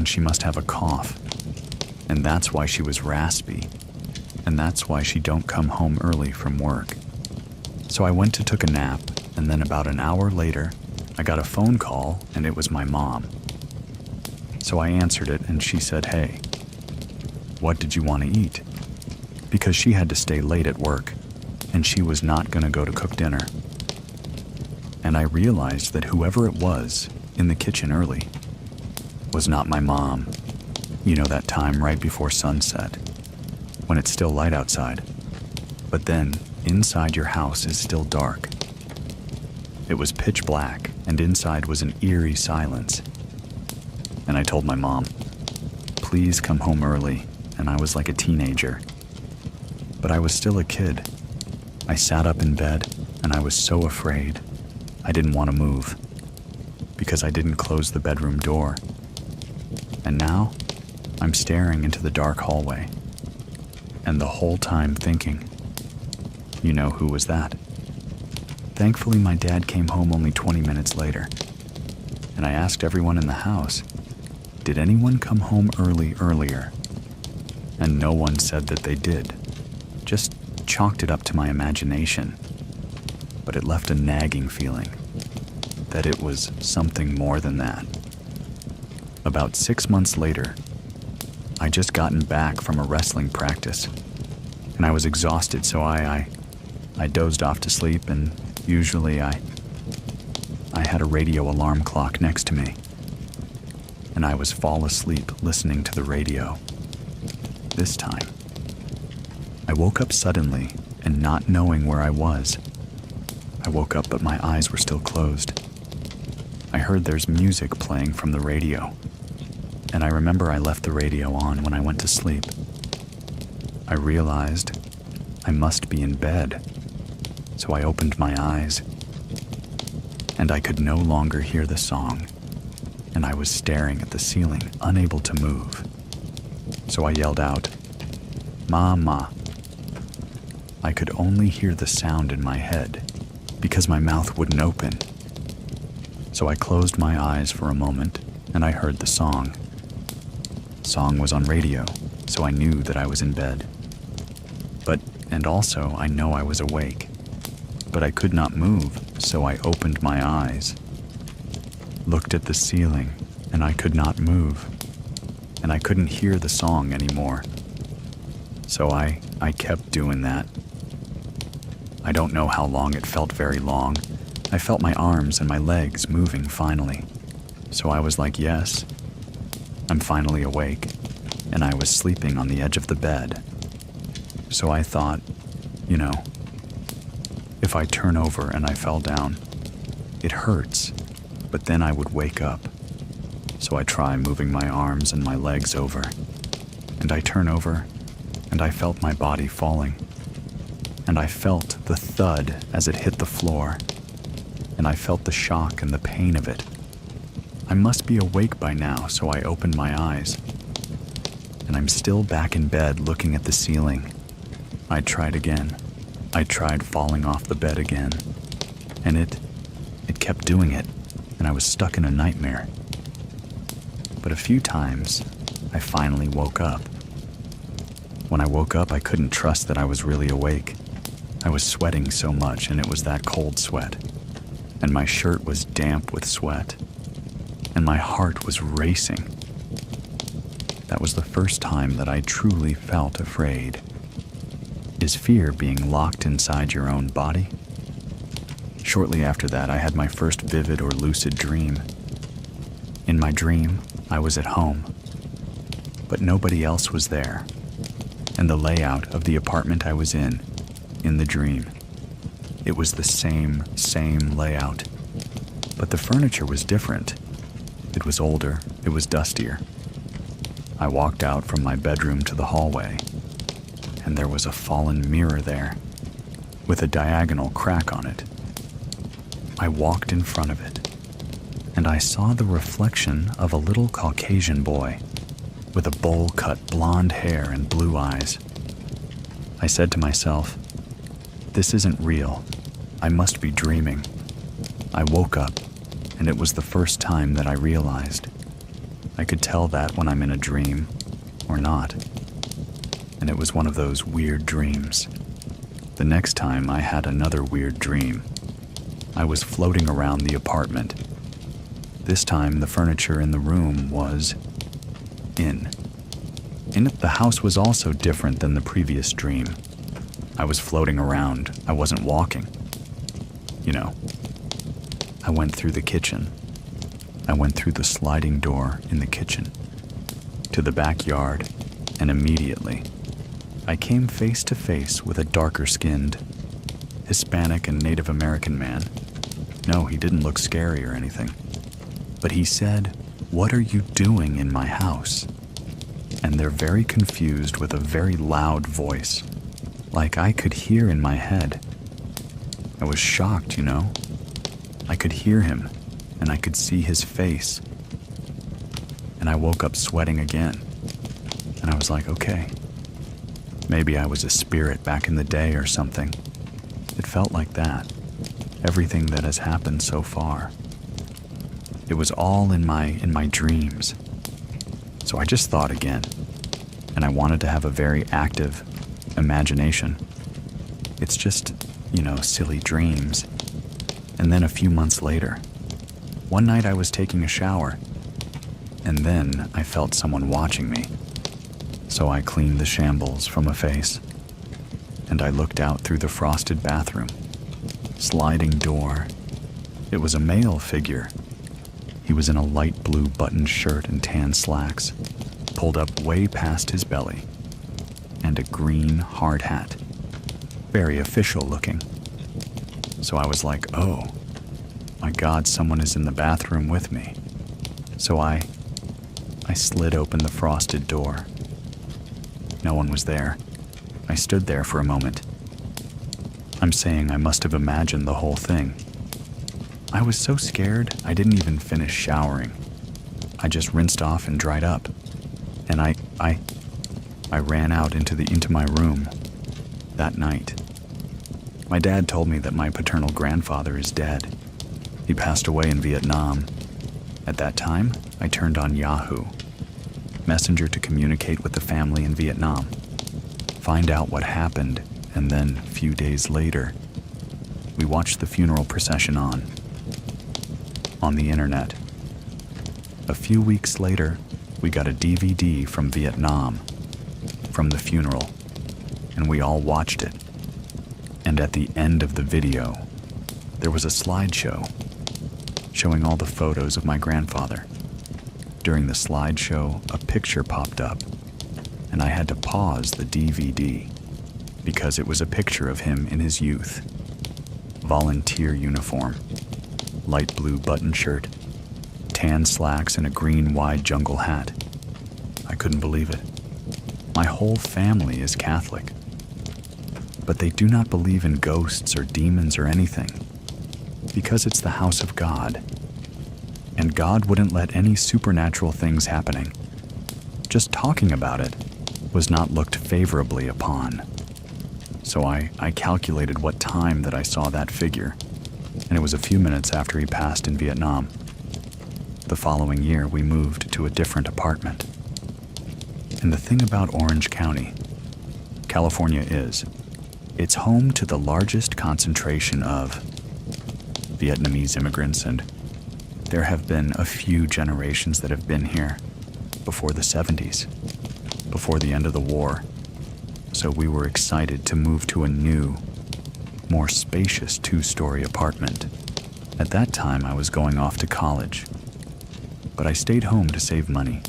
she must have a cough. And that's why she was raspy. And that's why she don't come home early from work. So I went to took a nap, and then about an hour later, I got a phone call, and it was my mom. So I answered it, and she said, "Hey, what did you want to eat?" Because she had to stay late at work, and she was not going to go to cook dinner. And I realized that whoever it was in the kitchen early was not my mom. You know, that time right before sunset, when it's still light outside, but then inside your house is still dark. It was pitch black, and inside was an eerie silence. And I told my mom, "Please come home early," and I was like a teenager. But I was still a kid. I sat up in bed, and I was so afraid. I didn't want to move, because I didn't close the bedroom door. And now, I'm staring into the dark hallway, and the whole time thinking, you know who was that? Thankfully, my dad came home only 20 minutes later, and I asked everyone in the house, did anyone come home earlier? And no one said that they did. Just chalked it up to my imagination. But it left a nagging feeling that it was something more than that. About 6 months later, I just gotten back from a wrestling practice, and I was exhausted, so I dozed off to sleep, and usually I had a radio alarm clock next to me, and I was fall asleep listening to the radio. This time, I woke up suddenly and not knowing where I was. I woke up, but my eyes were still closed. I heard there's music playing from the radio, and I remember I left the radio on when I went to sleep. I realized I must be in bed, so I opened my eyes, and I could no longer hear the song, and I was staring at the ceiling, unable to move. So I yelled out, "Mama." I could only hear the sound in my head because my mouth wouldn't open. So I closed my eyes for a moment, and I heard the song. Song was on radio, so I knew that I was in bed. And also I know I was awake, but I could not move, so I opened my eyes, looked at the ceiling, and I could not move, and I couldn't hear the song anymore. So I kept doing that. I don't know how long. It felt very long. I felt my arms and my legs moving finally. So I was like, yes, I'm finally awake, and I was sleeping on the edge of the bed. So I thought, you know, if I turn over and I fell down, it hurts, but then I would wake up. So I try moving my arms and my legs over, and I turn over, and I felt my body falling, and I felt the thud as it hit the floor, and I felt the shock and the pain of it. I must be awake by now, so I opened my eyes, and I'm still back in bed looking at the ceiling. I tried again. I tried falling off the bed again, and it kept doing it, and I was stuck in a nightmare. But a few times, I finally woke up. When I woke up, I couldn't trust that I was really awake. I was sweating so much, and it was that cold sweat, and my shirt was damp with sweat, and my heart was racing. That was the first time that I truly felt afraid. Is fear being locked inside your own body? Shortly after that, I had my first vivid or lucid dream. In my dream, I was at home, but nobody else was there, and the layout of the apartment I was in the dream, it was the same layout, but the furniture was different. It was older, it was dustier. I walked out from my bedroom to the hallway, and there was a fallen mirror there, with a diagonal crack on it. I walked in front of it, and I saw the reflection of a little Caucasian boy with a bowl-cut blonde hair and blue eyes. I said to myself, this isn't real. I must be dreaming. I woke up, and it was the first time that I realized I could tell that when I'm in a dream or not. And it was one of those weird dreams. The next time I had another weird dream. I was floating around the apartment. This time the furniture in the room was in. The house was also different than the previous dream. I was floating around. I wasn't walking. I went through the kitchen. I went through the sliding door in the kitchen to the backyard, and immediately I came face to face with a darker-skinned Hispanic and Native American man. No, he didn't look scary or anything. But he said, "What are you doing in my house?" And they're very confused with a very loud voice, like I could hear in my head. I was shocked, I could hear him, and I could see his face. And I woke up sweating again. And I was like, okay, maybe I was a spirit back in the day or something. It felt like that. Everything that has happened so far. It was all in my dreams. So I just thought again, and I wanted to have a very active imagination. It's just, silly dreams. And then a few months later, one night I was taking a shower, and then I felt someone watching me. So I cleaned the shambles from a face, and I looked out through the frosted bathroom. Sliding door. It was a male figure. He was in a light blue buttoned shirt and tan slacks, pulled up way past his belly, and a green hard hat. Very official looking. So I was like, oh, my God, someone is in the bathroom with me. So I slid open the frosted door. No one was there. I stood there for a moment. I'm saying I must have imagined the whole thing. I was so scared, I didn't even finish showering. I just rinsed off and dried up. And I ran out into my room that night. My dad told me that my paternal grandfather is dead. He passed away in Vietnam. At that time, I turned on Yahoo Messenger to communicate with the family in Vietnam, find out what happened, and then, a few days later, we watched the funeral procession on the internet. A few weeks later, we got a DVD from Vietnam, from the funeral, and we all watched it. And at the end of the video, there was a slideshow showing all the photos of my grandfather. During the slideshow, a picture popped up, and I had to pause the DVD because it was a picture of him in his youth. Volunteer uniform, light blue button shirt, tan slacks, and a green wide jungle hat. I couldn't believe it. My whole family is Catholic, but they do not believe in ghosts or demons or anything, because it's the house of God, and God wouldn't let any supernatural things happening. Just talking about it was not looked favorably upon. So I calculated what time that I saw that figure, and it was a few minutes after he passed in Vietnam. The following year, we moved to a different apartment. And the thing about Orange County, California is, it's home to the largest concentration of Vietnamese immigrants, and there have been a few generations that have been here before the 70s, before the end of the war. So we were excited to move to a new, more spacious 2-story apartment. At that time, I was going off to college, but I stayed home to save money.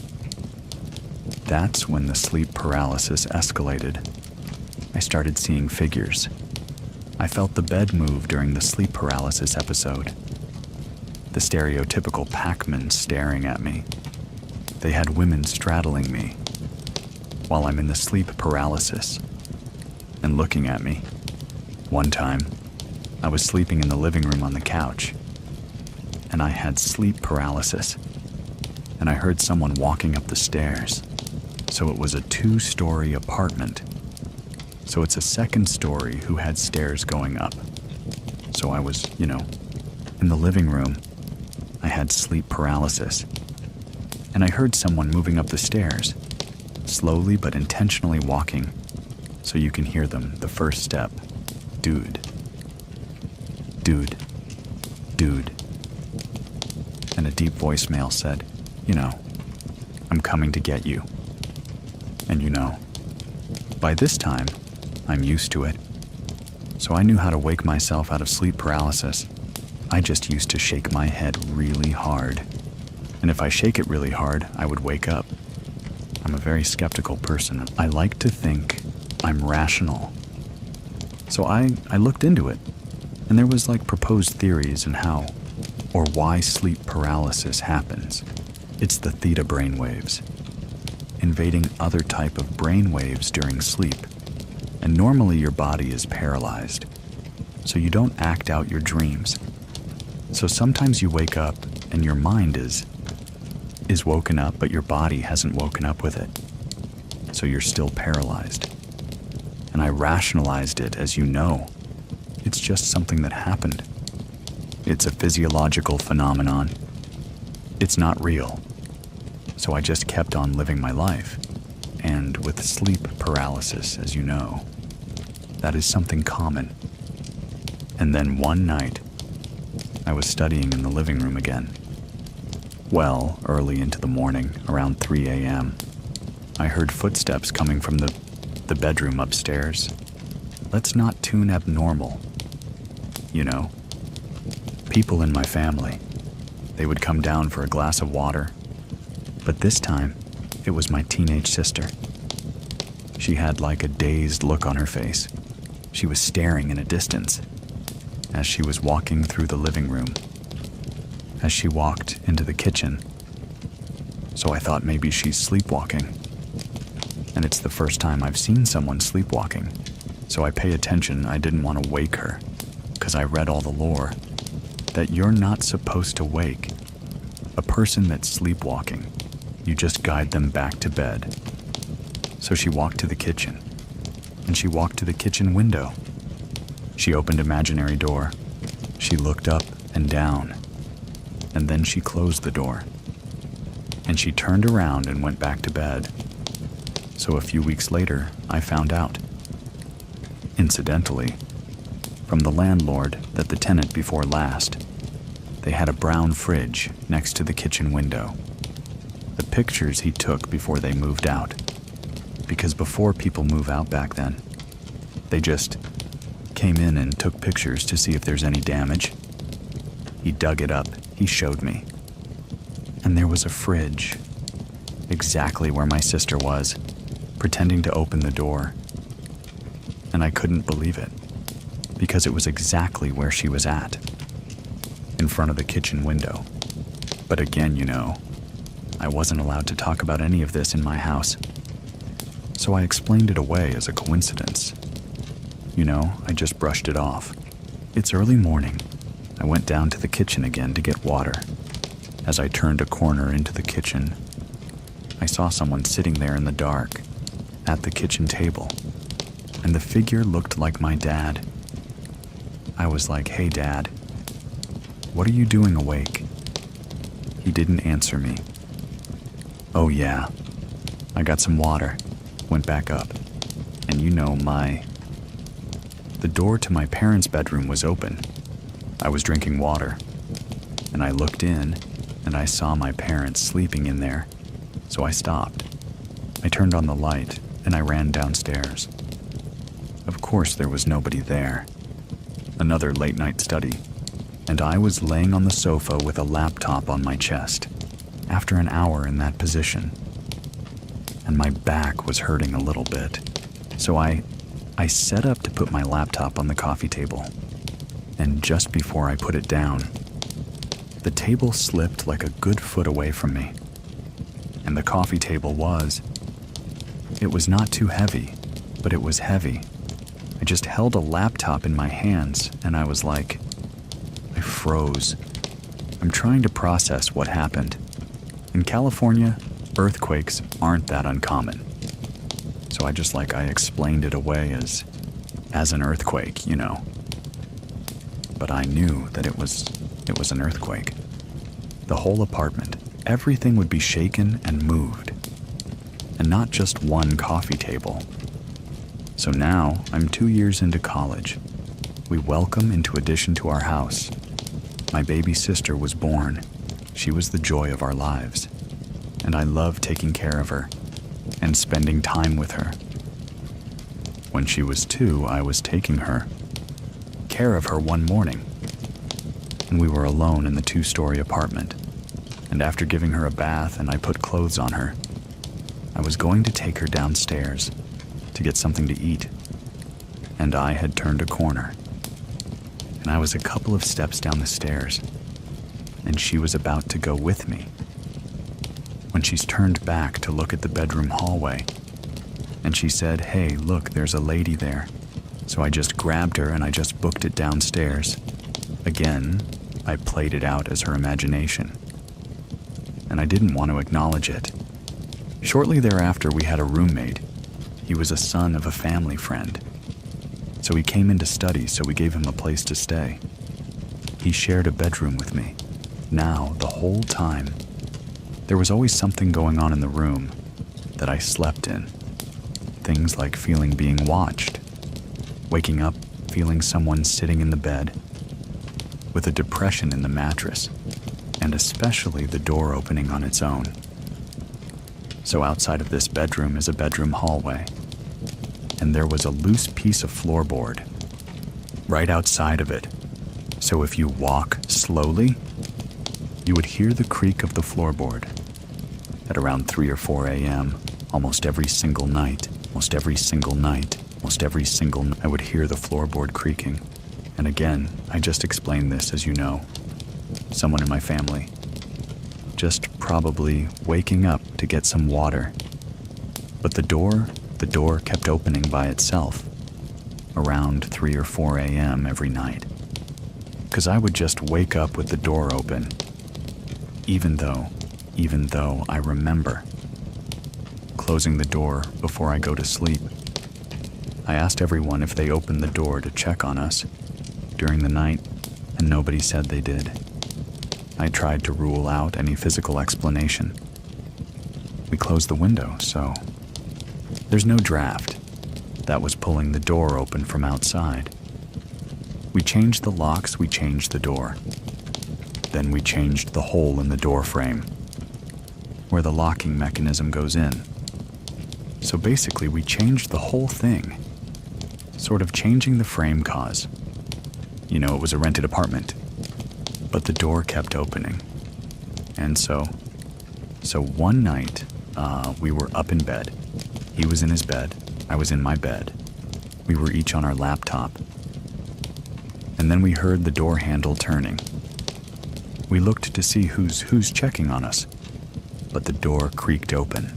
That's when the sleep paralysis escalated. I started seeing figures. I felt the bed move during the sleep paralysis episode. The stereotypical Pac-Man staring at me. They had women straddling me while I'm in the sleep paralysis and looking at me. One time, I was sleeping in the living room on the couch, and I had sleep paralysis, and I heard someone walking up the stairs. So it was a 2-story apartment. So it's a 2nd story who had stairs going up. So I was, in the living room. I had sleep paralysis. and I heard someone moving up the stairs, slowly but intentionally walking, so you can hear them, the first step. Dude. Dude. Dude. And a deep voicemail said, I'm coming to get you. And by this time, I'm used to it. So I knew how to wake myself out of sleep paralysis. I just used to shake my head really hard. And if I shake it really hard, I would wake up. I'm a very skeptical person. I like to think I'm rational. So I looked into it, and there was proposed theories on how or why sleep paralysis happens. It's the theta brainwaves, invading other type of brainwaves during sleep. And normally your body is paralyzed, so you don't act out your dreams. So sometimes you wake up and your mind is woken up, but your body hasn't woken up with it. So you're still paralyzed. And I rationalized it as it's just something that happened. It's a physiological phenomenon. It's not real. So I just kept on living my life. And with sleep paralysis, as you know, that is something common. And then one night, I was studying in the living room again. Well, early into the morning, around 3 a.m., I heard footsteps coming from the bedroom upstairs. Let's not tune abnormal. People in my family, they would come down for a glass of water. But this time, it was my teenage sister. She had a dazed look on her face. She was staring in a distance as she was walking through the living room, as she walked into the kitchen. So I thought maybe she's sleepwalking. And it's the first time I've seen someone sleepwalking. So I pay attention. I didn't want to wake her, because I read all the lore that you're not supposed to wake a person that's sleepwalking. You just guide them back to bed. So she walked to the kitchen, and she walked to the kitchen window. She opened imaginary door. She looked up and down, and then she closed the door. And she turned around and went back to bed. So a few weeks later, I found out, incidentally, from the landlord that the tenant before last, they had a brown fridge next to the kitchen window. The pictures he took before they moved out. Because before people move out back then, they just came in and took pictures to see if there's any damage. He dug it up, he showed me. And there was a fridge, exactly where my sister was, pretending to open the door. And I couldn't believe it, because it was exactly where she was at, in front of the kitchen window. But again, I wasn't allowed to talk about any of this in my house. So I explained it away as a coincidence. I just brushed it off. It's early morning. I went down to the kitchen again to get water. As I turned a corner into the kitchen, I saw someone sitting there in the dark, at the kitchen table, and the figure looked like my dad. I was like, "Hey, Dad, what are you doing awake?" He didn't answer me. "Oh yeah, I got some water," went back up, and the door to my parents' bedroom was open. I was drinking water, and I looked in, and I saw my parents sleeping in there, so I stopped. I turned on the light, and I ran downstairs. Of course there was nobody there. Another late-night study, and I was laying on the sofa with a laptop on my chest, after an hour in that position. And my back was hurting a little bit, so I set up to put my laptop on the coffee table, and just before I put it down, the table slipped like a good foot away from me. And the coffee table it was not too heavy, but it was heavy. I just held a laptop in my hands, and I was like, I froze. I'm trying to process what happened. In California, earthquakes aren't that uncommon. So I explained it away as an earthquake, But I knew that it was an earthquake. The whole apartment, everything would be shaken and moved, and not just one coffee table. So now I'm 2 years into college. We welcome into addition to our house. My baby sister was born. She was the joy of our lives, and I love taking care of her and spending time with her. When she was 2, I was taking care of her one morning, and we were alone in the 2-story apartment. And after giving her a bath and I put clothes on her, I was going to take her downstairs to get something to eat, and I had turned a corner, and I was a couple of steps down the stairs, and she was about to go with me, when she's turned back to look at the bedroom hallway, and she said, "Hey, look, there's a lady there." So I just grabbed her and I just booked it downstairs. Again, I played it out as her imagination, and I didn't want to acknowledge it. Shortly thereafter, we had a roommate. He was a son of a family friend, so he came in to study, so we gave him a place to stay. He shared a bedroom with me. Now, the whole time, there was always something going on in the room that I slept in. Things like feeling being watched, waking up feeling someone sitting in the bed, with a depression in the mattress, and especially the door opening on its own. So outside of this bedroom is a bedroom hallway, and there was a loose piece of floorboard right outside of it. So if you walk slowly, you would hear the creak of the floorboard. At around 3 or 4 a.m., almost every single night, I would hear the floorboard creaking. And again, I just explained this as you know. Someone in my family just probably waking up to get some water. But the door kept opening by itself around 3 or 4 a.m. every night. 'Cause I would just wake up with the door open, even though I remember closing the door before I go to sleep. I asked everyone if they opened the door to check on us during the night, and nobody said they did. I tried to rule out any physical explanation. We closed the window, so there's no draft that was pulling the door open from outside. We changed the locks, we changed the door. Then we changed the hole in the door frame, where the locking mechanism goes in. So basically, we changed the whole thing. Sort of changing the frame cause. You know, it was a rented apartment, but the door kept opening. And so one night, we were up in bed. He was in his bed, I was in my bed. We were each on our laptop. And then we heard the door handle turning. We looked to see who's checking on us, but the door creaked open,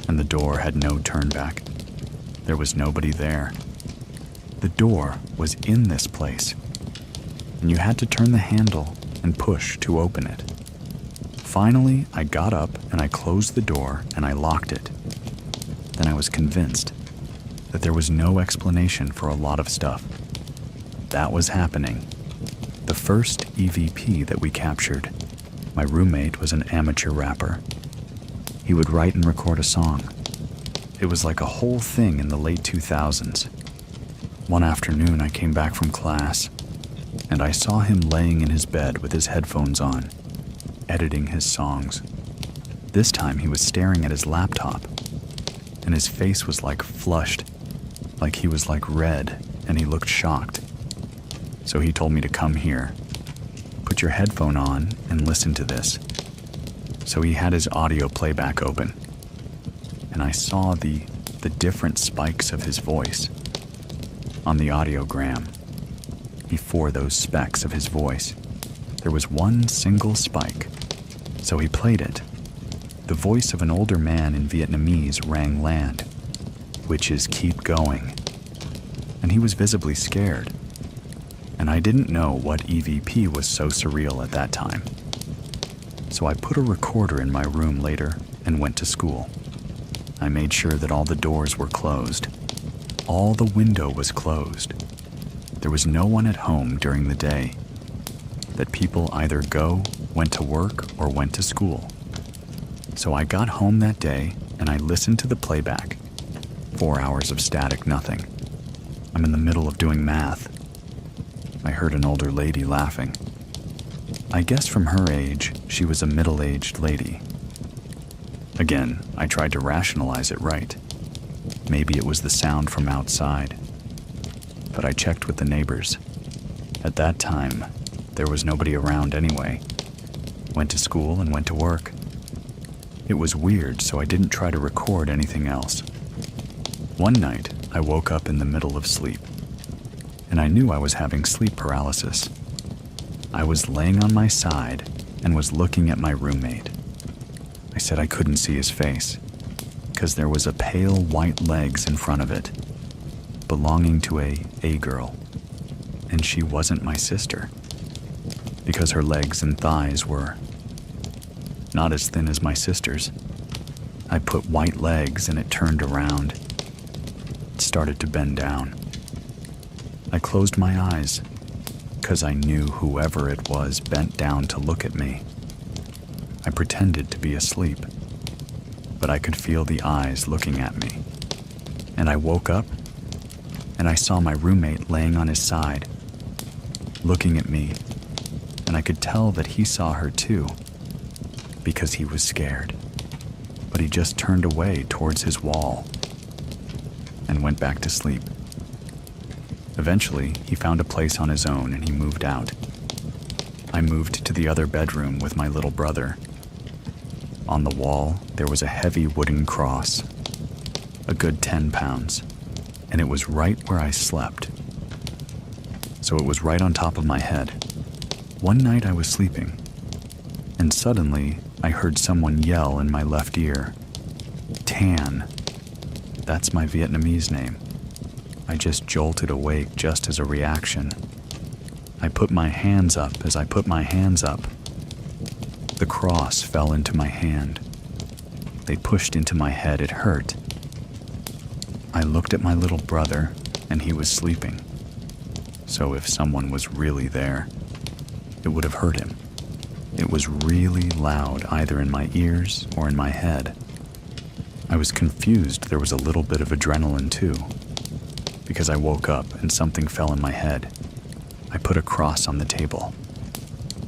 and the door had no turn back. There was nobody there. The door was in this place, and you had to turn the handle and push to open it. Finally, I got up and I closed the door and I locked it. Then I was convinced that there was no explanation for a lot of stuff that was happening. The first EVP that we captured, my roommate was an amateur rapper. He would write and record a song. It was like a whole thing in the late 2000s. One afternoon I came back from class, and I saw him laying in his bed with his headphones on, editing his songs. This time he was staring at his laptop, and his face was like flushed, like he was like red, and he looked shocked. So he told me to come here, put your headphone on, and listen to this. So he had his audio playback open, and I saw the different spikes of his voice on the audiogram. Before those specks of his voice, there was one single spike. So he played it. The voice of an older man in Vietnamese rang land, which is keep going. And he was visibly scared. And I didn't know what EVP was so surreal at that time. So I put a recorder in my room later and went to school. I made sure that all the doors were closed. All the window was closed. There was no one at home during the day. That people either went to work or went to school. So I got home that day and I listened to the playback. 4 hours of static nothing. I'm in the middle of doing math. I heard an older lady laughing. I guess from her age, she was a middle-aged lady. Again, I tried to rationalize it right. Maybe it was the sound from outside. But I checked with the neighbors. At that time, there was nobody around anyway. Went to school and went to work. It was weird, so I didn't try to record anything else. One night, I woke up in the middle of sleep, and I knew I was having sleep paralysis. I was laying on my side and was looking at my roommate. I said I couldn't see his face, because there was a pale white legs in front of it, belonging to a girl, and she wasn't my sister, because her legs and thighs were not as thin as my sister's. I put white legs and it turned around. It started to bend down. I closed my eyes, because I knew whoever it was bent down to look at me. I pretended to be asleep, but I could feel the eyes looking at me. And I woke up, and I saw my roommate laying on his side, looking at me, and I could tell that he saw her too, because he was scared. But he just turned away towards his wall and went back to sleep. Eventually, he found a place on his own and he moved out. I moved to the other bedroom with my little brother. On the wall, there was a heavy wooden cross, a good 10 pounds, and it was right where I slept. So it was right on top of my head. One night I was sleeping, and suddenly I heard someone yell in my left ear. Tan. That's my Vietnamese name. I just jolted awake just as a reaction. I put my hands up. As I put my hands up, the cross fell into my hand. They pushed into my head. It hurt. I looked at my little brother, and he was sleeping. So if someone was really there, it would have hurt him. It was really loud, either in my ears or in my head. I was confused. There was a little bit of adrenaline too, because I woke up and something fell in my head. I put a cross on the table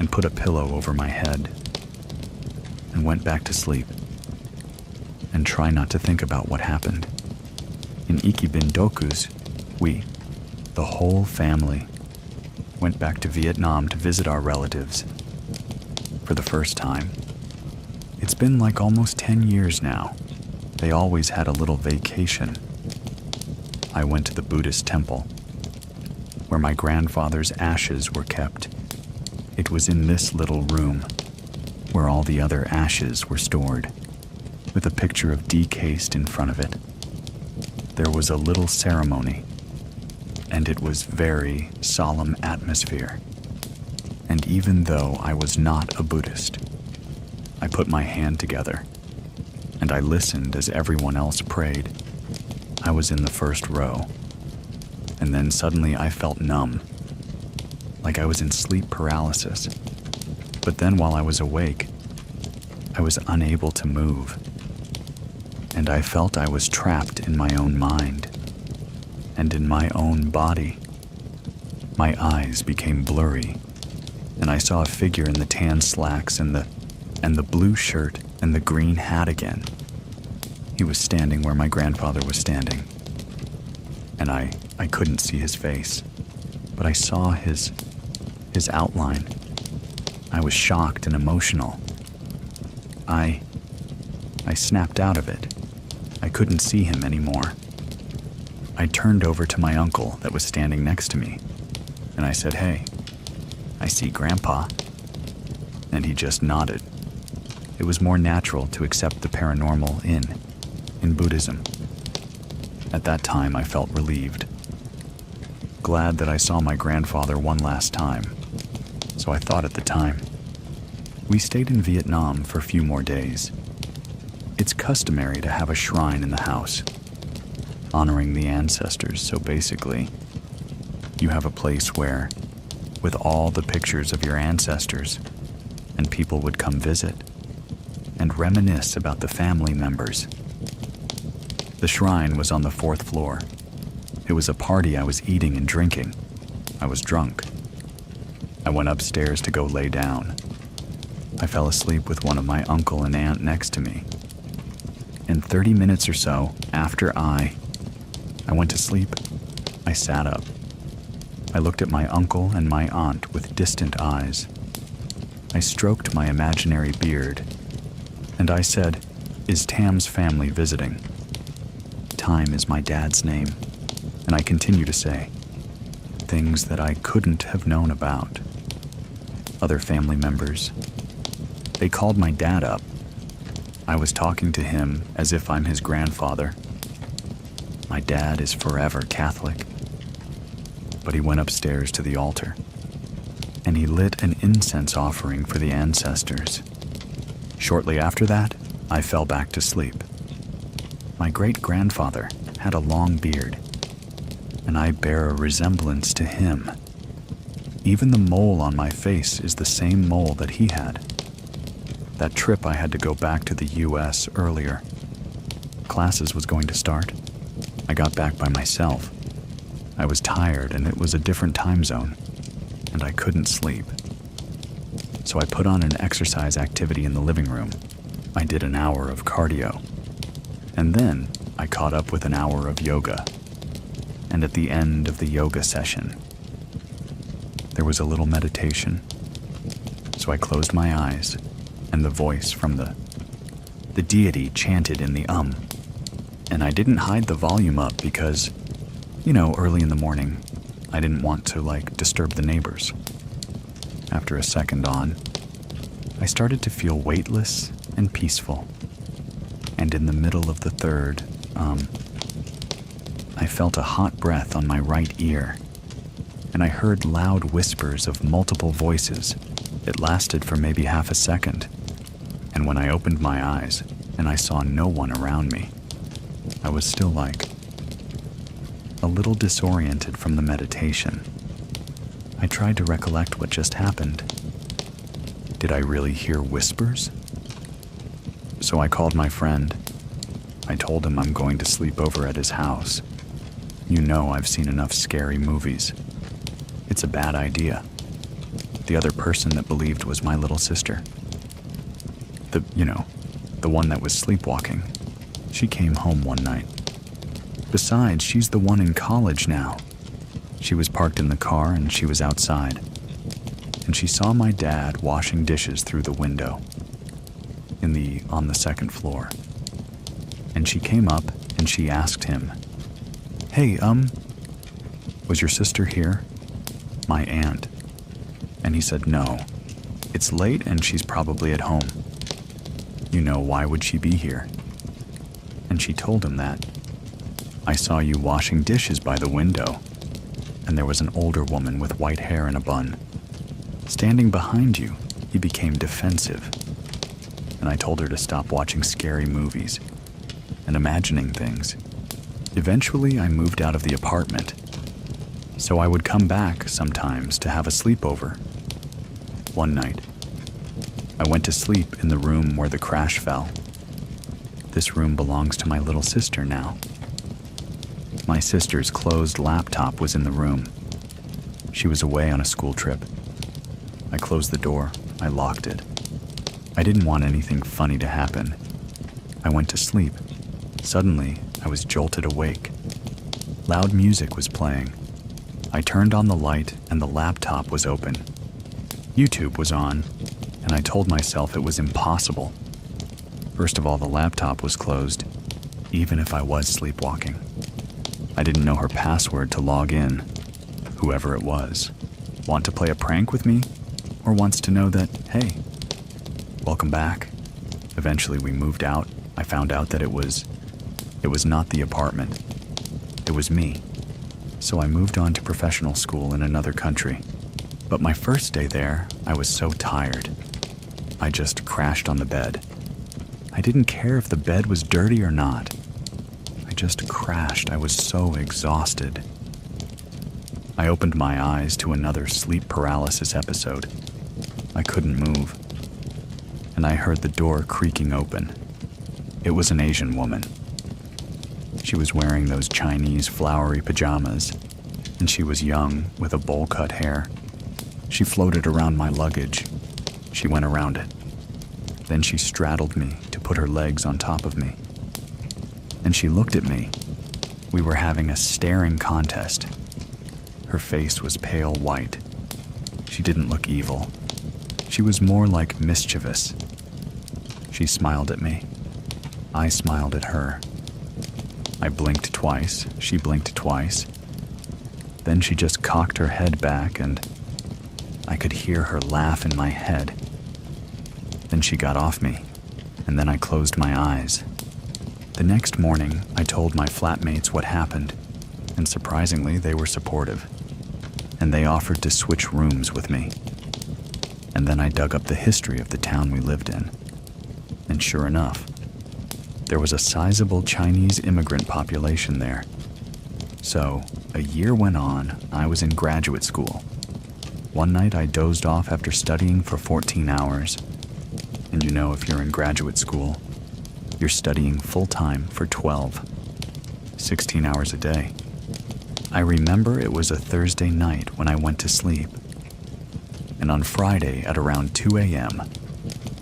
and put a pillow over my head and went back to sleep and try not to think about what happened. In Ikibindokus, we, the whole family, went back to Vietnam to visit our relatives for the first time. It's been like almost 10 years now. They always had a little vacation. I went to the Buddhist temple, where my grandfather's ashes were kept. It was in this little room, where all the other ashes were stored, with a picture of decased in front of it. There was a little ceremony, and it was very solemn atmosphere. And even though I was not a Buddhist, I put my hand together, and I listened as everyone else prayed. I was in the first row, and then suddenly I felt numb, like I was in sleep paralysis. But then while I was awake, I was unable to move, and I felt I was trapped in my own mind and in my own body. My eyes became blurry, and I saw a figure in the tan slacks and the blue shirt and the green hat again. He was standing where my grandfather was standing, and I couldn't see his face, but I saw his outline. I was shocked and emotional. I snapped out of it. I couldn't see him anymore. I turned over to my uncle that was standing next to me, and I said, "Hey, I see Grandpa." And he just nodded. It was more natural to accept the paranormal in Buddhism. At that time, I felt relieved, glad that I saw my grandfather one last time. So I thought at the time. We stayed in Vietnam for a few more days. It's customary to have a shrine in the house, honoring the ancestors. So basically, you have a place where, with all the pictures of your ancestors, and people would come visit. and reminisce about the family members. The shrine was on the 4th floor. It was a party I was eating and drinking. I was drunk. I went upstairs to go lay down. I fell asleep with one of my uncle and aunt next to me. And 30 minutes or so after I went to sleep, I sat up. I looked at my uncle and my aunt with distant eyes. I stroked my imaginary beard, and I said, "Is Tam's family visiting?" Time is my dad's name, and I continue to say things that I couldn't have known about. Other family members, they called my dad up. I was talking to him as if I'm his grandfather. My dad is forever Catholic. But he went upstairs to the altar, and he lit an incense offering for the ancestors. Shortly after that, I fell back to sleep. My great-grandfather had a long beard, and I bear a resemblance to him. Even the mole on my face is the same mole that he had. That trip I had to go back to the US earlier. Classes was going to start. I got back by myself. I was tired and it was a different time zone, and I couldn't sleep. So I put on an exercise activity in the living room. I did an hour of cardio. And then I caught up with an hour of yoga. And at the end of the yoga session, there was a little meditation. So I closed my eyes, and the voice from the deity chanted in the And I didn't hide the volume up because, early in the morning, I didn't want to, disturb the neighbors. After a second on, I started to feel weightless and peaceful. And in the middle of the third, I felt a hot breath on my right ear, and I heard loud whispers of multiple voices. It lasted for maybe half a second, and when I opened my eyes and I saw no one around me, I was still a little disoriented from the meditation. I tried to recollect what just happened. Did I really hear whispers? So I called my friend. I told him I'm going to sleep over at his house. I've seen enough scary movies. It's a bad idea. The other person that believed was my little sister. The one that was sleepwalking. She came home one night. Besides, she's the one in college now. She was parked in the car and she was outside. And she saw my dad washing dishes through the window on the 2nd floor. And she came up and she asked him, "Hey, was your sister here?" My aunt. And he said, "No. It's late and she's probably at home." Why would she be here? And she told him that. "I saw you washing dishes by the window, and there was an older woman with white hair in a bun. Standing behind you, he became defensive. And I told her to stop watching scary movies and imagining things. Eventually, I moved out of the apartment, so I would come back sometimes to have a sleepover. One night, I went to sleep in the room where the crash fell. This room belongs to my little sister now. My sister's closed laptop was in the room. She was away on a school trip. I closed the door. I locked it. I didn't want anything funny to happen. I went to sleep. Suddenly, I was jolted awake. Loud music was playing. I turned on the light and the laptop was open. YouTube was on, and I told myself it was impossible. First of all, the laptop was closed, even if I was sleepwalking. I didn't know her password to log in. Whoever it was. Want to play a prank with me? Or wants to know that, hey, welcome back. Eventually we moved out. I found out that it was not the apartment. It was me. So I moved on to professional school in another country. But my first day there, I was so tired. I just crashed on the bed. I didn't care if the bed was dirty or not. I just crashed. I was so exhausted. I opened my eyes to another sleep paralysis episode. I couldn't move. and I heard the door creaking open. It was an Asian woman. She was wearing those Chinese flowery pajamas, and she was young with a bowl-cut hair. She floated around my luggage. She went around it. Then she straddled me to put her legs on top of me. And she looked at me. We were having a staring contest. Her face was pale white. She didn't look evil. She was more like mischievous. She smiled at me. I smiled at her. I blinked twice. She blinked twice. Then she just cocked her head back, and I could hear her laugh in my head. Then she got off me, and then I closed my eyes. The next morning, I told my flatmates what happened, and surprisingly, they were supportive. And they offered to switch rooms with me. And then I dug up the history of the town we lived in. And sure enough, there was a sizable Chinese immigrant population there. So, a year went on, I was in graduate school. One night I dozed off after studying for 14 hours. And you know, if you're in graduate school, you're studying full-time for 12, 16 hours a day. I remember it was a Thursday night when I went to sleep. And on Friday at around 2 a.m.,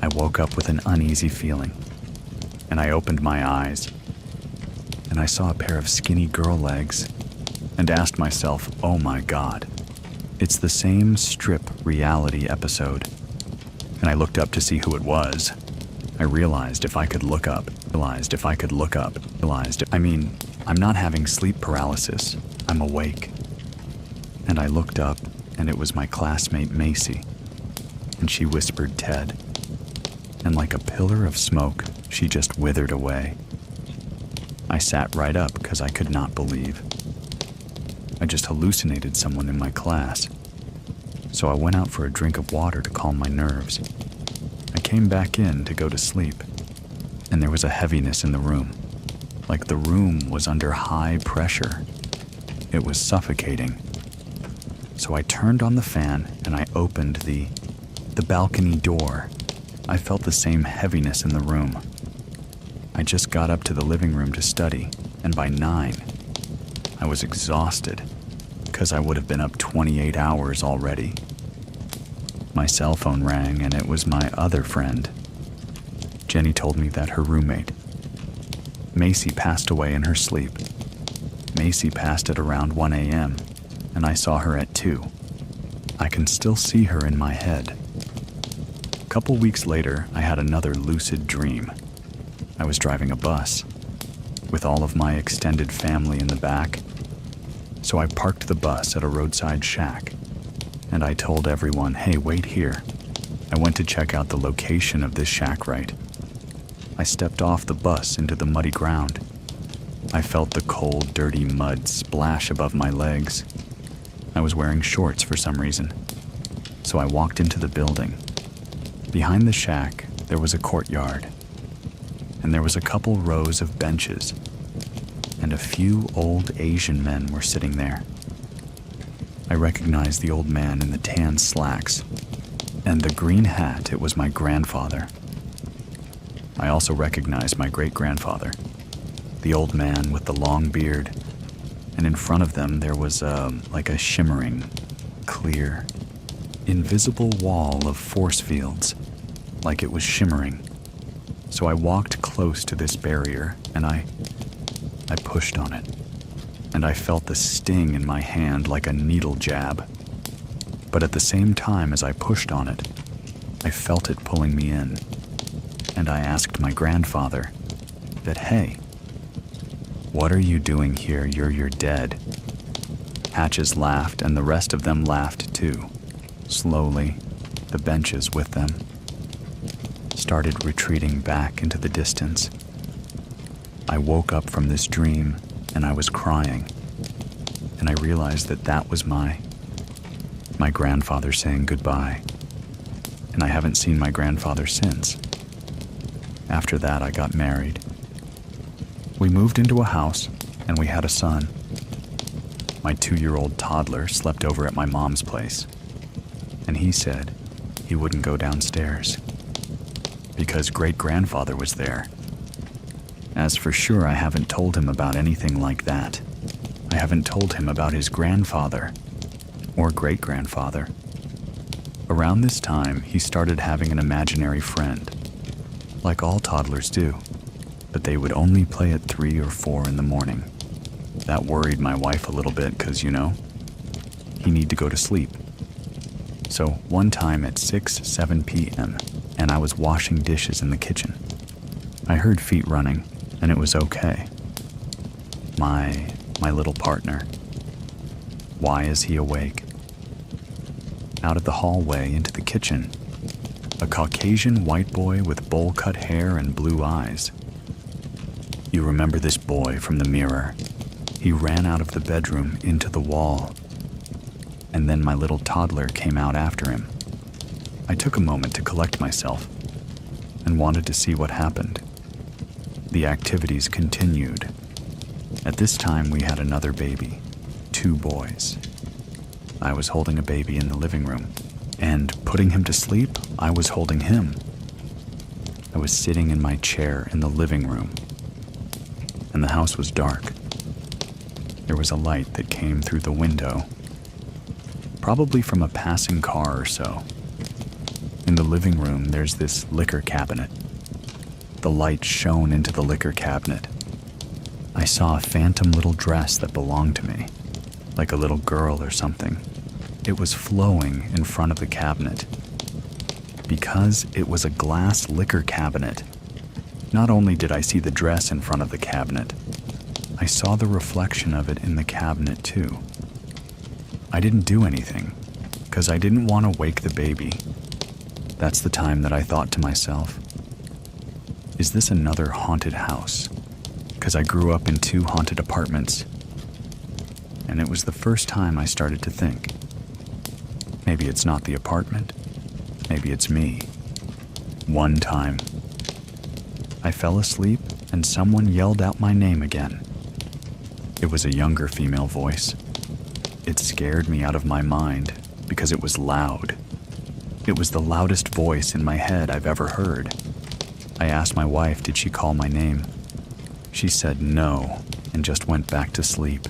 I woke up with an uneasy feeling. And I opened my eyes, and I saw a pair of skinny girl legs, and asked myself, oh my God, it's the same strip reality episode. And I looked up to see who it was. I realized if I could look up, I'm not having sleep paralysis, I'm awake. And I looked up, and it was my classmate Macy, and she whispered Ted. And like a pillar of smoke, she just withered away. I sat right up because I could not believe. I just hallucinated someone in my class. So I went out for a drink of water to calm my nerves. I came back in to go to sleep, and there was a heaviness in the room, like the room was under high pressure. It was suffocating. So I turned on the fan and I opened the balcony door. I felt the same heaviness in the room. I just got up to the living room to study, and by 9, I was exhausted, because I would have been up 28 hours already. My cell phone rang, and it was my other friend. Jenny told me that her roommate, Macy, passed away in her sleep. Macy passed at around 1 a.m., and I saw her at 2. I can still see her in my head. A couple weeks later, I had another lucid dream. I was driving a bus, with all of my extended family in the back. So I parked the bus at a roadside shack, and I told everyone, hey, wait here. I went to check out the location of this shack right. I stepped off the bus into the muddy ground. I felt the cold, dirty mud splash above my legs. I was wearing shorts for some reason. So I walked into the building. Behind the shack, there was a courtyard, and there was a couple rows of benches, and a few old Asian men were sitting there. I recognized the old man in the tan slacks, and the green hat. It was my grandfather. I also recognized my great-grandfather, the old man with the long beard, and in front of them there was like a shimmering, clear, invisible wall of force fields, like it was shimmering. So I walked close to this barrier, and I pushed on it, and I felt the sting in my hand like a needle jab. But at the same time as I pushed on it, I felt it pulling me in, and I asked my grandfather that, hey, what are you doing here? You're dead. Hatches laughed, and the rest of them laughed too. Slowly, the benches with them started retreating back into the distance. I woke up from this dream, and I was crying, and I realized that was my grandfather saying goodbye, and I haven't seen my grandfather since. After that, I got married. We moved into a house, and we had a son. My 2-year-old toddler slept over at my mom's place, and he said he wouldn't go downstairs. because great-grandfather was there. As for sure, I haven't told him about anything like that. I haven't told him about his grandfather or great-grandfather. Around this time, he started having an imaginary friend, like all toddlers do, but they would only play at 3 or 4 in the morning. That worried my wife a little bit because, he need to go to sleep. So one time at 7 p.m., and I was washing dishes in the kitchen. I heard feet running, and it was okay. My little partner. Why is he awake? Out of the hallway into the kitchen, a Caucasian white boy with bowl-cut hair and blue eyes. You remember this boy from the mirror. He ran out of the bedroom into the wall, and then my little toddler came out after him. I took a moment to collect myself and wanted to see what happened. The activities continued. At this time, we had another baby, 2 boys. I was holding a baby in the living room, and putting him to sleep, I was holding him. I was sitting in my chair in the living room, and the house was dark. There was a light that came through the window, probably from a passing car or so. In the living room, there's this liquor cabinet. The light shone into the liquor cabinet. I saw a phantom little dress that belonged to me, like a little girl or something. It was flowing in front of the cabinet. Because it was a glass liquor cabinet, not only did I see the dress in front of the cabinet, I saw the reflection of it in the cabinet too. I didn't do anything, because I didn't want to wake the baby. That's the time that I thought to myself, is this another haunted house? Because I grew up in 2 haunted apartments, and it was the first time I started to think, maybe it's not the apartment, maybe it's me. One time, I fell asleep and someone yelled out my name again. It was a younger female voice. It scared me out of my mind because it was loud. It was the loudest voice in my head I've ever heard. I asked my wife, did she call my name? She said no, and just went back to sleep.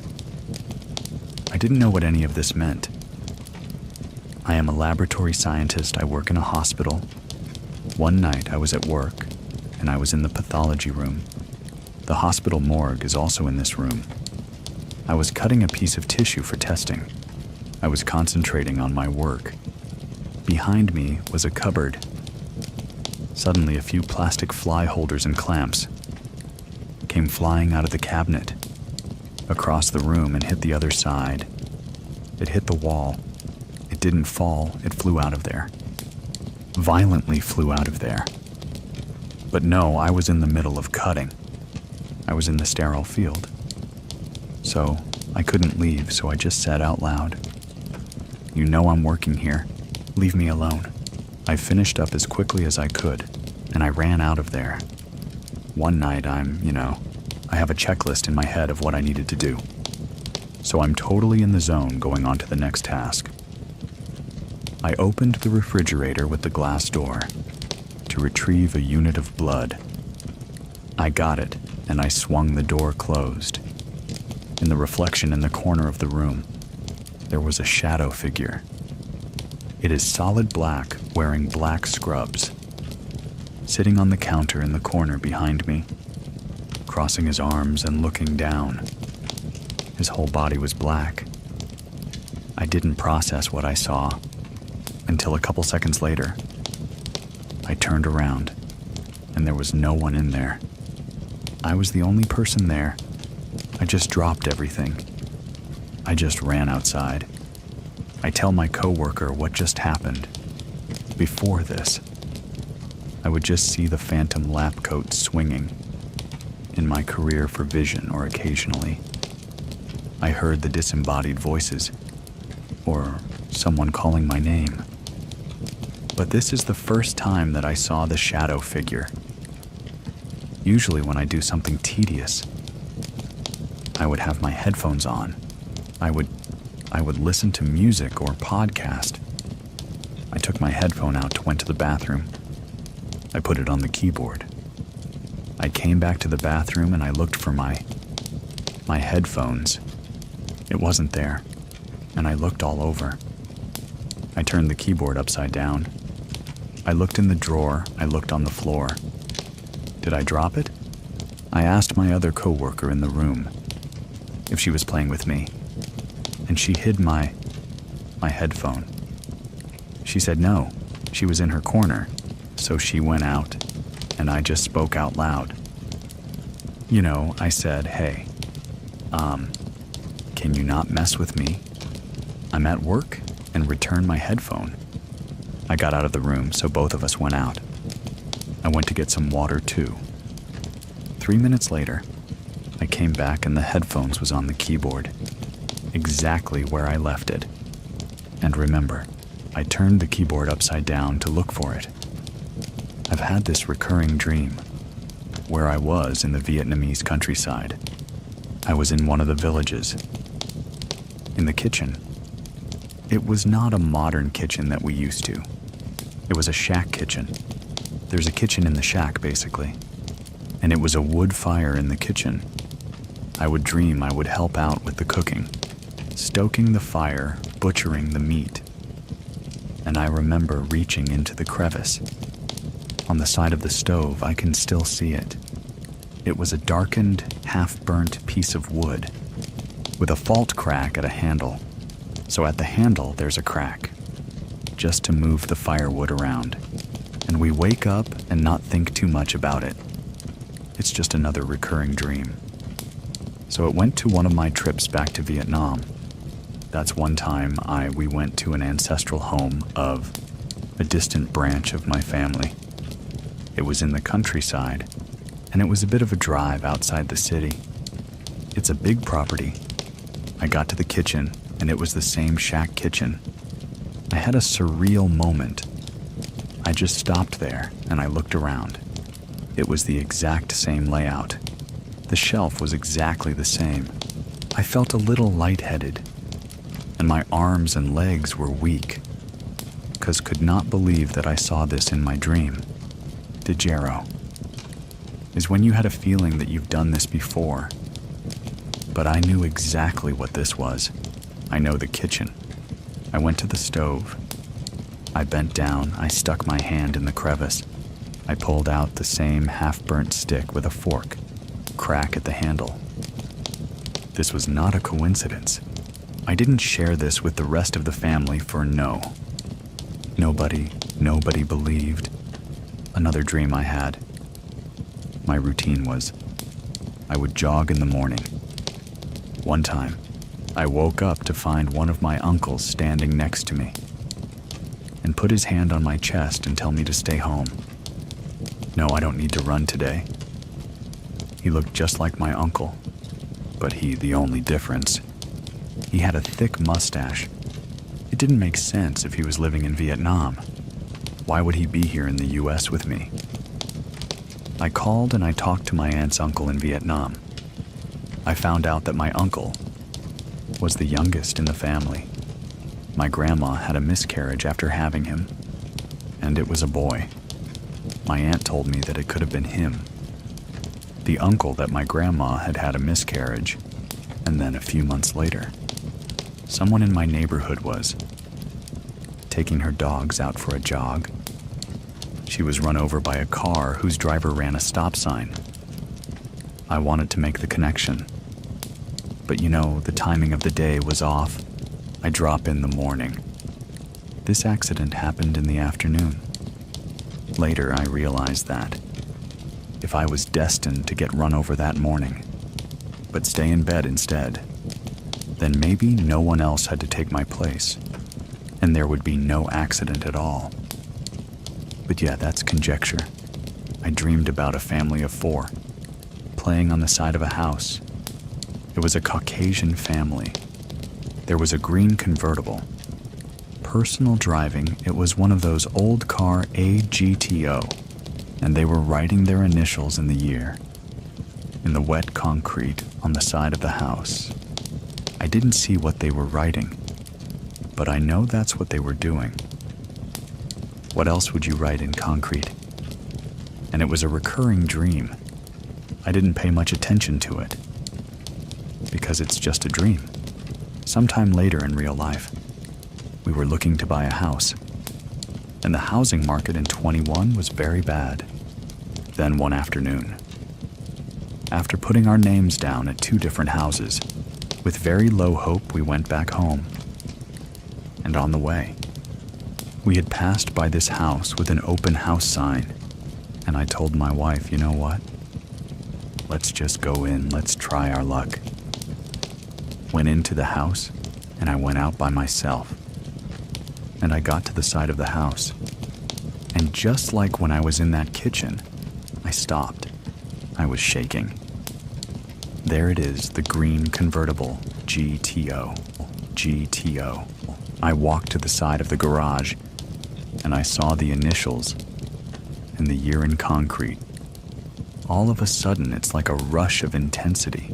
I didn't know what any of this meant. I am a laboratory scientist. I work in a hospital. One night I was at work, and I was in the pathology room. The hospital morgue is also in this room. I was cutting a piece of tissue for testing. I was concentrating on my work. Behind me was a cupboard. Suddenly, a few plastic fly holders and clamps came flying out of the cabinet, across the room and hit the other side. It hit the wall. It didn't fall, it flew out of there. Violently flew out of there. But no, I was in the middle of cutting. I was in the sterile field. So, I couldn't leave, so I just said out loud, "You know I'm working here. Leave me alone." I finished up as quickly as I could, and I ran out of there. One night I have a checklist in my head of what I needed to do. So I'm totally in the zone going on to the next task. I opened the refrigerator with the glass door to retrieve a unit of blood. I got it, and I swung the door closed. In the reflection in the corner of the room, there was a shadow figure. It is solid black, wearing black scrubs, sitting on the counter in the corner behind me, crossing his arms and looking down. His whole body was black. I didn't process what I saw until a couple seconds later. I turned around, and there was no one in there. I was the only person there. I just dropped everything. I just ran outside. I tell my coworker what just happened. Before this, I would just see the phantom lab coat swinging in my career for vision, or occasionally I heard the disembodied voices or someone calling my name. But this is the first time that I saw the shadow figure. Usually when I do something tedious, I would have my headphones on. I would listen to music or podcast. I took my headphone out, went to the bathroom. I put it on the keyboard. I came back to the bathroom and I looked for my headphones. It wasn't there, and I looked all over. I turned the keyboard upside down. I looked in the drawer, I looked on the floor. Did I drop it? I asked my other coworker in the room if she was playing with me, and she hid my headphone. She said no, she was in her corner, so she went out, and I just spoke out loud. You know, I said, hey, can you not mess with me? I'm at work, and return my headphone. I got out of the room, so both of us went out. I went to get some water too. 3 minutes later, I came back and the headphones was on the keyboard, exactly where I left it. And remember, I turned the keyboard upside down to look for it. I've had this recurring dream, where I was in the Vietnamese countryside. I was in one of the villages, in the kitchen. It was not a modern kitchen that we used to. It was a shack kitchen. There's a kitchen in the shack, basically. And it was a wood fire in the kitchen. I would dream I would help out with the cooking, stoking the fire, butchering the meat. And I remember reaching into the crevice. On the side of the stove, I can still see it. It was a darkened, half-burnt piece of wood with a fault crack at a handle. So at the handle, there's a crack, just to move the firewood around. And we wake up and not think too much about it. It's just another recurring dream. So it went to one of my trips back to Vietnam. That's one time we went to an ancestral home of a distant branch of my family. It was in the countryside, and it was a bit of a drive outside the city. It's a big property. I got to the kitchen, and it was the same shack kitchen. I had a surreal moment. I just stopped there, and I looked around. It was the exact same layout. The shelf was exactly the same. I felt a little lightheaded, and my arms and legs were weak, 'cause could not believe that I saw this in my dream. Dejero is when you had a feeling that you've done this before, but I knew exactly what this was. I know the kitchen. I went to the stove. I bent down, I stuck my hand in the crevice. I pulled out the same half-burnt stick with a fork, crack at the handle. This was not a coincidence. I didn't share this with the rest of the family for no. Nobody believed. Another dream I had. My routine was, I would jog in the morning. One time, I woke up to find one of my uncles standing next to me and put his hand on my chest and tell me to stay home. No, I don't need to run today. He looked just like my uncle, but the only difference, he had a thick mustache. It didn't make sense if he was living in Vietnam. Why would he be here in the US with me? I called and I talked to my aunt's uncle in Vietnam. I found out that my uncle was the youngest in the family. My grandma had a miscarriage after having him, and it was a boy. My aunt told me that it could have been him. The uncle that my grandma had had a miscarriage, and then a few months later, someone in my neighborhood was taking her dogs out for a jog. She was run over by a car whose driver ran a stop sign. I wanted to make the connection, but the timing of the day was off. I drop in the morning. This accident happened in the afternoon. Later, I realized that if I was destined to get run over that morning, but stay in bed instead, then maybe no one else had to take my place, and there would be no accident at all. But yeah, that's conjecture. I dreamed about a family of 4, playing on the side of a house. It was a Caucasian family. There was a green convertible. Personal driving, it was one of those old car AGTO, and they were writing their initials in the year, in the wet concrete on the side of the house. I didn't see what they were writing, but I know that's what they were doing. What else would you write in concrete? and it was a recurring dream. I didn't pay much attention to it, because it's just a dream. Sometime later in real life, we were looking to buy a house, and the housing market in 21 was very bad. Then one afternoon, after putting our names down at 2 different houses, with very low hope, we went back home. And on the way, we had passed by this house with an open house sign, and I told my wife, you know what? Let's just go in, let's try our luck. Went into the house, and I went out by myself. And I got to the side of the house, and just like when I was in that kitchen, I stopped. I was shaking. There it is, the green convertible, GTO. GTO. I walked to the side of the garage, and I saw the initials and the year in concrete. All of a sudden, it's like a rush of intensity.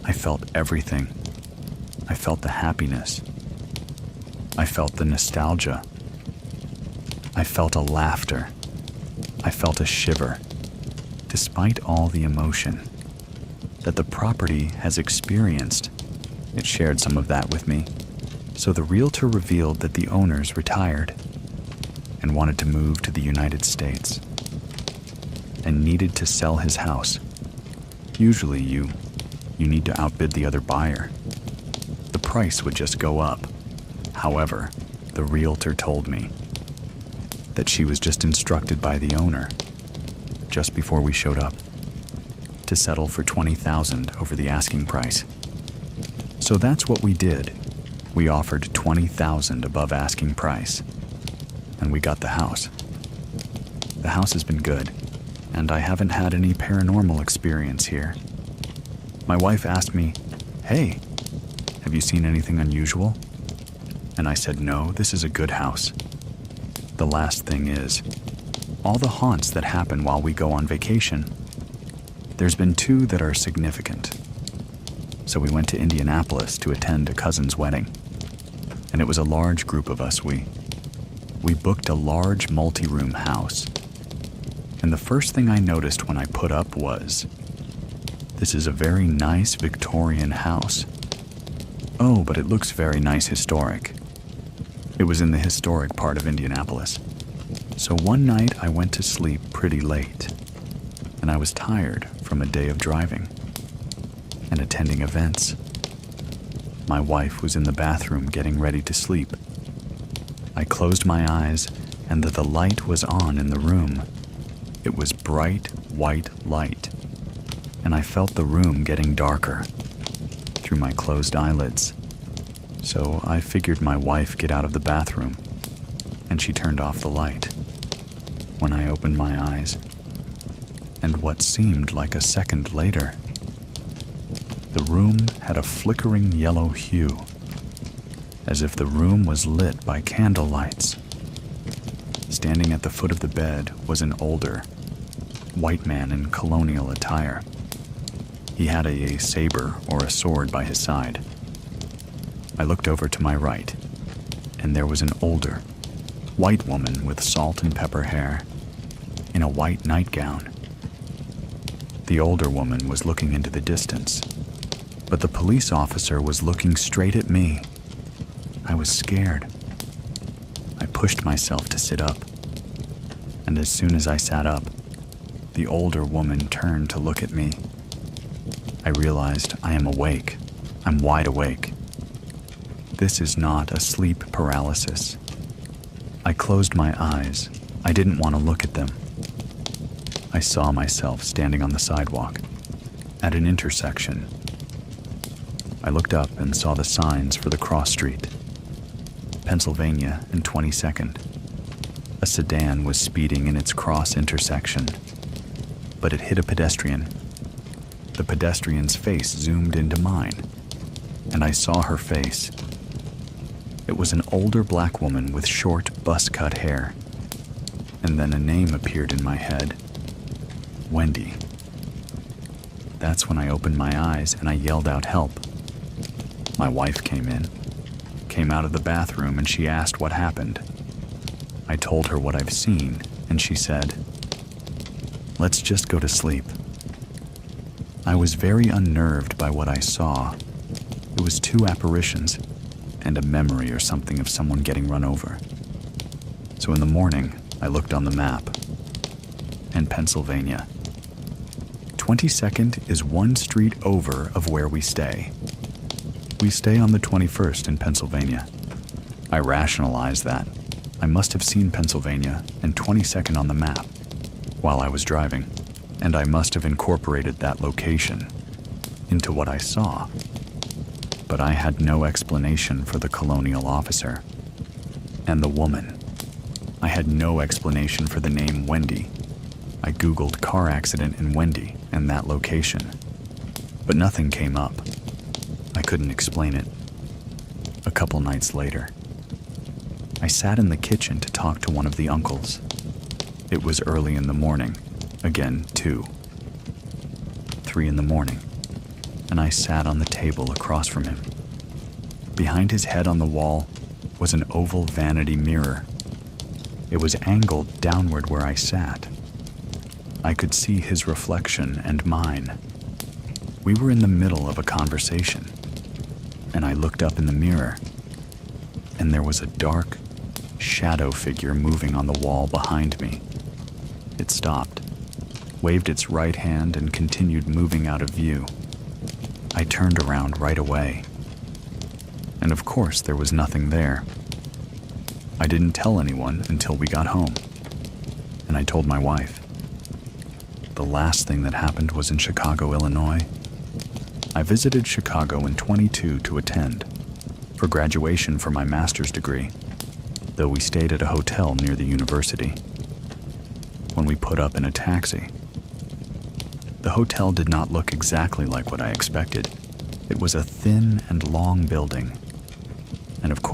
I felt everything. I felt the happiness. I felt the nostalgia. I felt a laughter. I felt a shiver, despite all the emotion that the property has experienced. It shared some of that with me. So the realtor revealed that the owners retired and wanted to move to the United States and needed to sell his house. Usually you need to outbid the other buyer. The price would just go up. However, the realtor told me that she was just instructed by the owner, just before we showed up, to settle for $20,000 over the asking price. So that's what we did. We offered $20,000 above asking price, and we got the house. The house has been good, and I haven't had any paranormal experience here. My wife asked me, "Hey, have you seen anything unusual?" And I said, "No, this is a good house." The last thing is, all the haunts that happen while we go on vacation, there's been 2 that are significant. So we went to Indianapolis to attend a cousin's wedding, and it was a large group of us. We booked a large multi-room house, and the first thing I noticed when I put up was, this is a very nice Victorian house. Oh, but it looks very nice historic. It was in the historic part of Indianapolis. So one night I went to sleep pretty late, and I was tired from a day of driving and attending events. My wife was in the bathroom getting ready to sleep. I closed my eyes, and the light was on in the room. It was bright white light, and I felt the room getting darker through my closed eyelids. So I figured my wife get out of the bathroom, and she turned off the light. When I opened my eyes, and what seemed like a second later, the room had a flickering yellow hue, as if the room was lit by candle lights. Standing at the foot of the bed was an older, white man in colonial attire. He had a saber or a sword by his side. I looked over to my right, and there was an older, white woman with salt and pepper hair, in a white nightgown. The older woman was looking into the distance, but the police officer was looking straight at me. I was scared. I pushed myself to sit up, and as soon as I sat up, the older woman turned to look at me. I realized I am awake. I'm wide awake. This is not a sleep paralysis. I closed my eyes. I didn't want to look at them. I saw myself standing on the sidewalk at an intersection. I looked up and saw the signs for the cross street. Pennsylvania and 22nd. A sedan was speeding in its cross intersection, but it hit a pedestrian. The pedestrian's face zoomed into mine, and I saw her face. It was an older black woman with short, buzz-cut hair, and then a name appeared in my head. Wendy. That's when I opened my eyes and I yelled out help. My wife came out of the bathroom, and she asked what happened. I told her what I've seen, and she said, Let's just go to sleep. I was very unnerved by what I saw. It was two apparitions and a memory or something of someone getting run over. So in the morning, I looked on the map. And Pennsylvania. 22nd is one street over of where we stay. We stay on the 21st in Pennsylvania. I rationalized that. I must have seen Pennsylvania and 22nd on the map while I was driving, and I must have incorporated that location into what I saw. But I had no explanation for the colonial officer and the woman. I had no explanation for the name Wendy. I Googled car accident in Wendy and that location, but nothing came up. I couldn't explain it. A couple nights later, I sat in the kitchen to talk to one of the uncles. It was early in the morning, again 2, 3 in the morning, and I sat on the table across from him. Behind his head on the wall was an oval vanity mirror. It was angled downward where I sat. I could see his reflection and mine. We were in the middle of a conversation, and I looked up in the mirror, and there was a dark shadow figure moving on the wall behind me. It stopped, waved its right hand, and continued moving out of view. I turned around right away, and of course there was nothing there. I didn't tell anyone until we got home, and I told my wife. The last thing that happened was in Chicago, Illinois. I visited Chicago in 22 to attend for graduation for my master's degree, though we stayed at a hotel near the university. When we put up in a taxi, the hotel did not look exactly like what I expected. It was a thin and long building, and of course,